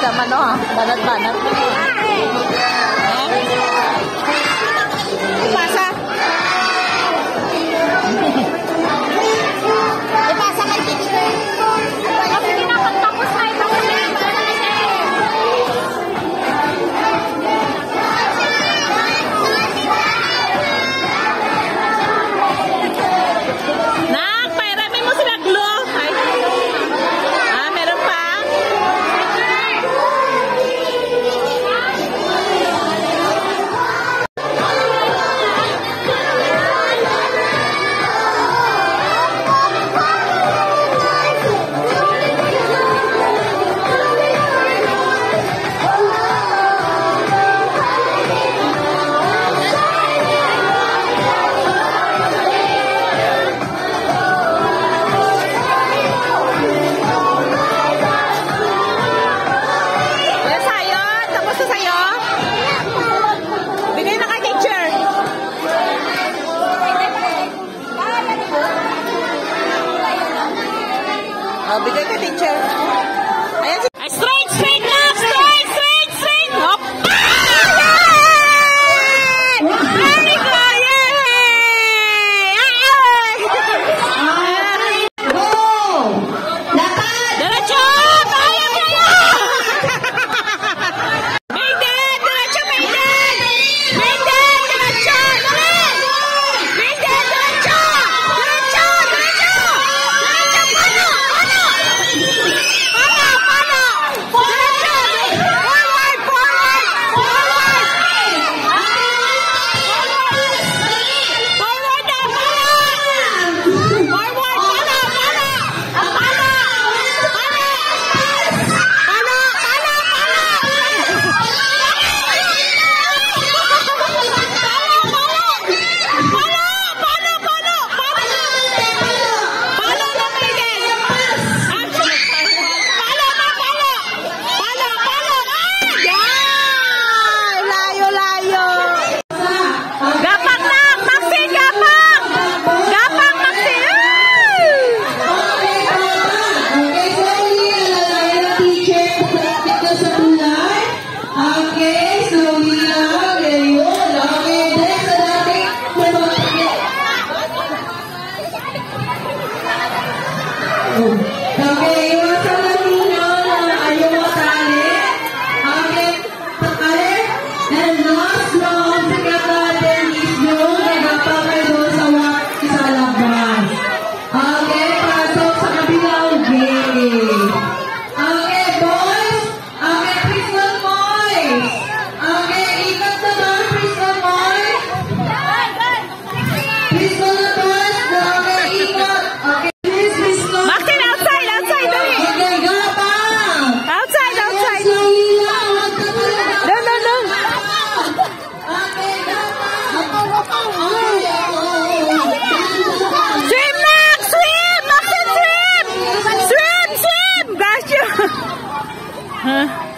Sama no, banat-banat. Ipasa. Ipasa kay teacher. Kasi kinakantapos na ipasa na yung Nak, pairamin mo sila glue. Meron pa? Bigay ka, teacher. Ayan si... Straight, straight na! Straight, straight, straight! Hop! Very good! Yay! Go! Lakad! Diretso! Kaya mo na! Maiden! Diretso, Maiden! Maiden! Diretso! Maiden! Diretso! Diretso! Diretso!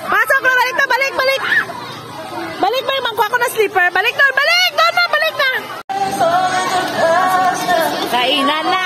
Pasok na, balik na, balik. Balik ba yung mangkuha ko na slipper? Balik na, balik na. Kainan na.